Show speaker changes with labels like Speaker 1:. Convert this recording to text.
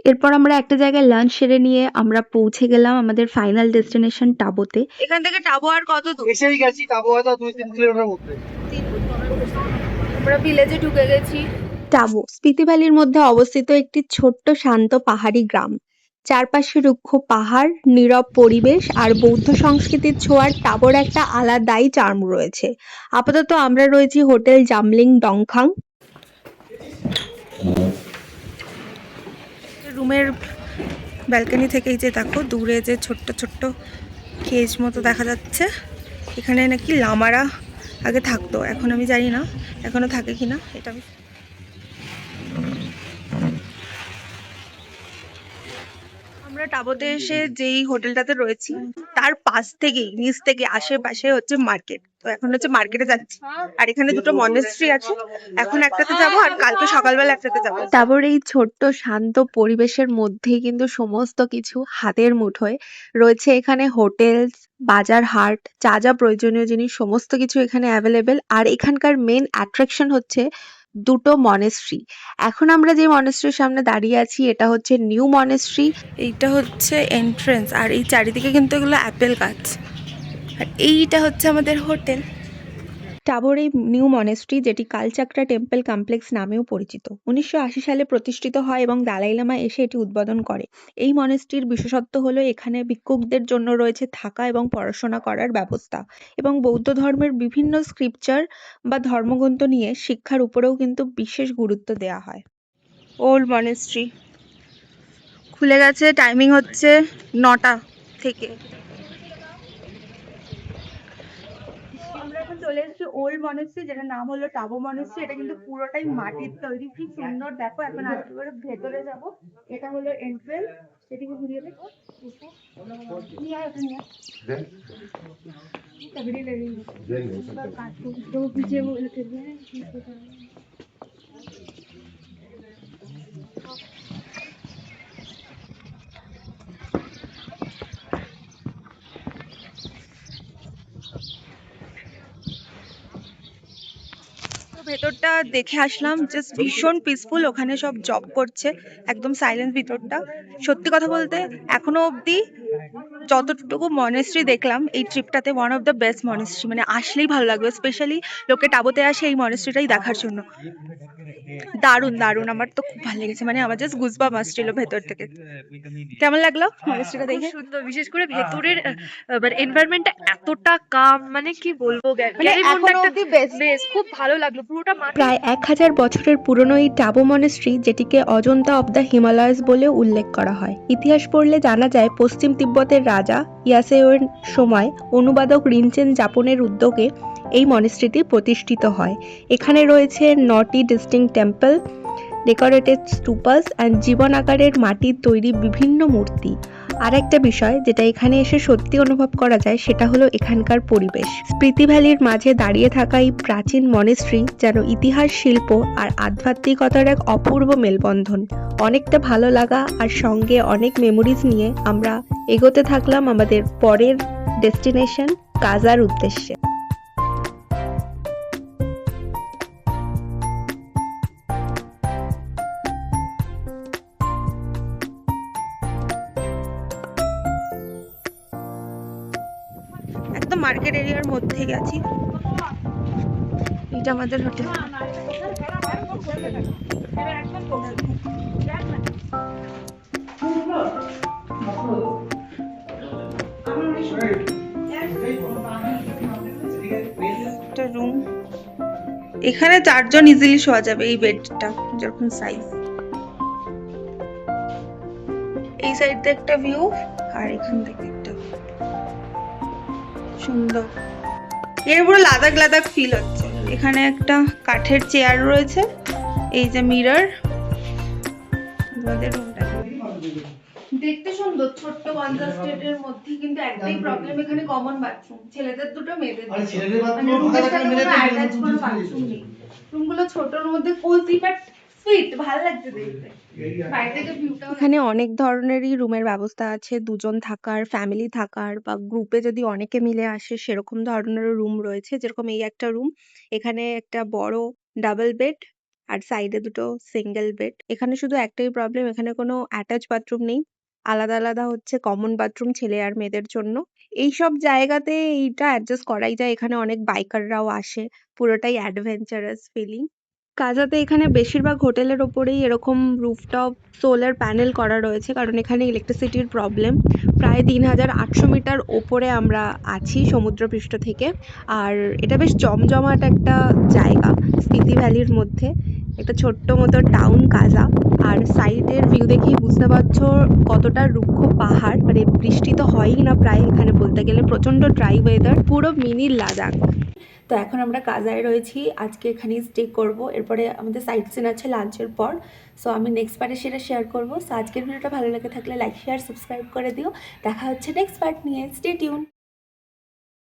Speaker 1: এরপর আমরা একটা জায়গায় লাঞ্চ সেরে নিয়ে আমরা পৌঁছে গেলাম আমাদের ফাইনাল ডেস্টিনেশন টাবোতে।
Speaker 2: এখান থেকে টাবো আর কত দূর?
Speaker 3: এসেই গেছি, টাবো হয়তো 2-3 কিলোমিটার মধ্যে।
Speaker 2: আমরা ভিলেজে ঢুকে গেছি।
Speaker 1: টাবো স্পিতি ভ্যালির মধ্যে অবস্থিত একটি ছোট্ট শান্ত পাহাড়ি গ্রাম। চারপাশে রুক্ষ পাহাড়, নীরব পরিবেশ আর বৌদ্ধ সংস্কৃতির ছোঁয়ার টাবোর একটা আলাদাই চার্ম রয়েছে। আপাতত আমরা রয়েছি হোটেল জামলিং ডংখাং।
Speaker 2: রুমের ব্যালকনি থেকে এই যে দেখো দূরে যে ছোট্ট ছোট্ট কেজ মতো দেখা যাচ্ছে, এখানে নাকি লামারা আগে থাকতো, এখন আমি জানি না এখনো থাকে কিনা। এটা আমি আমরা টাবোতে এসে যেই হোটেলটাতে রয়েছি তার পাশ থেকেই নিচ থেকে আশেপাশে হচ্ছে মার্কেট। তো এখন হচ্ছে মার্কেটে যাচ্ছি, আর এখানে দুটো মনেস্ট্রি আছে, এখন একটাতে যাব আর কালকে সকালবেলা একটাতে যাবো।
Speaker 1: তারপর এই ছোট্ট শান্ত পরিবেশের মধ্যেই কিন্তু সমস্ত কিছু হাতের মুঠোয় রয়েছে। এখানে হোটেলস, বাজার, হাট, যা যা প্রয়োজনীয় জিনিস সমস্ত কিছু এখানে অ্যাভেলেবেল। আর এখানকার মেন অ্যাট্রাকশন হচ্ছে দুটো মনেস্ট্রি। এখন আমরা যে মনেস্ট্রির সামনে দাঁড়িয়ে আছি এটা হচ্ছে নিউ মনেস্ট্রি।
Speaker 2: এইটা হচ্ছে এন্ট্রেন্স, আর এই চারিদিকে কিন্তু এগুলো অ্যাপেল গাছ, আর এইটা হচ্ছে আমাদের হোটেল।
Speaker 1: টাবোর এই নিউ মনেস্ট্রি, যেটি কালচাক্রা টেম্পল কমপ্লেক্স নামেও পরিচিত, 1980 সালে প্রতিষ্ঠিত হয় এবং দালাই লামা এসে এটি উদ্বোধন করে। এই মনেস্ট্রির বিশেষত্ব হলো এখানে ভিক্ষুকদের জন্য রয়েছে থাকা এবং পড়াশোনা করার ব্যবস্থা, এবং বৌদ্ধ ধর্মের বিভিন্ন স্ক্রিপচার বা ধর্মগ্রন্থ নিয়ে শিক্ষার উপরেও কিন্তু বিশেষ গুরুত্ব দেওয়া হয়।
Speaker 2: ওল্ড মনেস্ট্রি খুলে গেছে, টাইমিং হচ্ছে 9টা থেকে। আমরা এখন চলে এসেছি ওল্ড মনেস্ট্রি, যেটার নাম হলো টাবো মনেস্ট্রি। এটা কিন্তু পুরোটাই মাটির তৈরি, কি সুন্দর দেখো। এখন আজকে করে ভেতরে যাব, এটা হলো এন্ট্রেন্স। এদিকে ঘুরিয়ে দেখো, নিয়ে আয়, ওটা নিয়ে আয়। तगड़ी लगेगी काटो तो पीछे वो कर रहे हैं। তো ভেতরটা দেখে আসলাম, জাস্ট ভীষণ পিসফুল। ওখানে সব জব করছে, একদম সাইলেন্স ভিতরটা। সত্যি কথা বলতে এখনো অবধি যতটুকু মনেস্ট্রি দেখলাম এই ট্রিপটাতে, one of the best monastery. মানে আসলেই ভালো লাগবে, স্পেশালি লোকে টাবোতে আসে এই মনেস্ট্রিটাই দেখার জন্য। দারুণ দারুণ, আমার তো খুব ভালো লেগেছে, মানে আমার জাস্ট গুজবাম্প আসছিল ভেতর থেকে। কেমন লাগলো মনেস্ট্রিটা
Speaker 4: খুব
Speaker 2: দেখে?
Speaker 4: সুন্দর, বিশেষ করে ভেতরের মানে এনভায়রনমেন্টটা এতটা কাম, মানে কি বলবো,
Speaker 2: মানে এখনো অবধি বেস্ট।
Speaker 4: বেশ খুব ভালো লাগলো। পুরোটা মাটি।
Speaker 1: প্রায় 1000 বছরের পুরনো এই টাবো মনেস্ট্রি, যেটিকে অজন্তা অব দ্য হিমালয়স বলেও উল্লেখ করা হয়। ইতিহাস পড়লে জানা যায় পশ্চিম তিব্বতের রাজা ইয়াসেওয়ের সময় অনুবাদক রিনচেন জাপনের উদ্যোগে এই মনেস্ট্রিটি প্রতিষ্ঠিত হয়। এখানে রয়েছে 9টি ডিস্টিংক্ট টেম্পল, ডেকোরেটেড স্তূপাস অ্যান্ড জীবন আকারের মাটির তৈরি বিভিন্ন মূর্তি। আর একটা বিষয় যেটা এখানে এসে সত্যি অনুভব করা যায় সেটা হলো এখানকার পরিবেশ। স্পিতি ভ্যালির মাঝে দাঁড়িয়ে থাকা এই প্রাচীন মনেস্ট্রি যেন ইতিহাস, শিল্প আর আধ্যাত্মিকতার এক অপূর্ব মেলবন্ধন। অনেকটা ভালো লাগা আর সঙ্গে অনেক মেমোরিজ নিয়ে আমরা এগোতে থাকলাম আমাদের পরের ডেস্টিনেশন কাজার উদ্দেশ্যে।
Speaker 2: একদম মার্কেট এরিয়ার মধ্যে গেছি। এটা আমাদের হোটেল। একটা রুম, এখানে 4 জন ইজিলি শোয়া যাবে। এই বেডটা যেরকম সাইজ, এই সাইড থেকে একটা ভিউ আর এখান থেকে একটা সুন্দর। এর পুরো লাদাখ লাদাখ ফিল হচ্ছে। এখানে একটা কাঠের চেয়ার রয়েছে, এই যে মিরর। আমাদের রুমটা দেখতে সুন্দর, ছোট্ট কনজাস্টেডের মধ্যে, কিন্তু একটাই প্রবলেম, এখানে কমন বাথরুম, ছেলেদের দুটো মেয়েদের
Speaker 3: আরে
Speaker 2: দুটো।
Speaker 3: ছেলেদের
Speaker 2: মানে
Speaker 3: বাথরুম
Speaker 2: রুমের
Speaker 3: ফাঁকা
Speaker 2: সাথে
Speaker 3: থাকলে
Speaker 2: কোনো
Speaker 3: মেয়েদের
Speaker 2: অ্যাটাচ কোনো বাথরুম নেই। রুমগুলো ছোটর মধ্যে কোজি বাট সুইট, ভালো লাগছে দেখতে। বাইরে থেকে ভিউটা
Speaker 1: এখানে অনেক ধরনেরই রুমের ব্যবস্থা আছে, দুজন থাকার, ফ্যামিলি থাকার, বা গ্রুপে যদি অনেকে মিলে আসে সেরকম ধরনেরও রুম রয়েছে। যেরকম এই একটা রুম, এখানে একটা বড় ডাবল বেড আর সাইডে দুটো সিঙ্গেল বেড। এখানে শুধু একটাই প্রবলেম, এখানে কোনো অ্যাটাচ বাথরুম নেই। আলাদা আলাদা হচ্ছে কমন বাথরুম ছেলে আর মেয়েদের জন্য। এইসব জায়গাতে এইটা অ্যাডজাস্ট করাই যায়। এখানে অনেক বাইকাররাও আসে। পুরোটাই অ্যাডভেঞ্চারাস ফিলিং। কাজাতে এখানে বেশিরভাগ হোটেলের ওপরেই এরকম রুফটপ সোলার প্যানেল করা রয়েছে, কারণ এখানে ইলেকট্রিসিটির প্রবলেম। প্রায় ৩,৮০০ মিটার ওপরে আমরা আছি সমুদ্রপৃষ্ঠ থেকে। আর এটা বেশ জমজমাট একটা জায়গা স্পিতি ভ্যালির মধ্যে। একটা ছোট্ট মতো টাউন কাজা। আর সাইডের ভিউ দেখেই বুঝতে পারছো কতটা রুক্ষ পাহাড়, মানে বৃষ্টি তো হয়ই না প্রায় এখানে বলতে গেলে, প্রচন্ড ড্রাই ওয়েদার, পুরো মিনি লাদাখ। তো এখন আমরা কাজায় রয়েছি, আজকে এখানেই স্টে করব। এরপরে আমাদের সাইট সিন আছে লাঞ্চের পর। সো আমি নেক্সট পার্টে সেটা শেয়ার করবো। সো আজকের ভিডিওটা ভালো লেগে থাকলে লাইক শেয়ার সাবস্ক্রাইব করে দিও। দেখা হচ্ছে নেক্সট পার্ট নিয়ে, স্টে টিউন।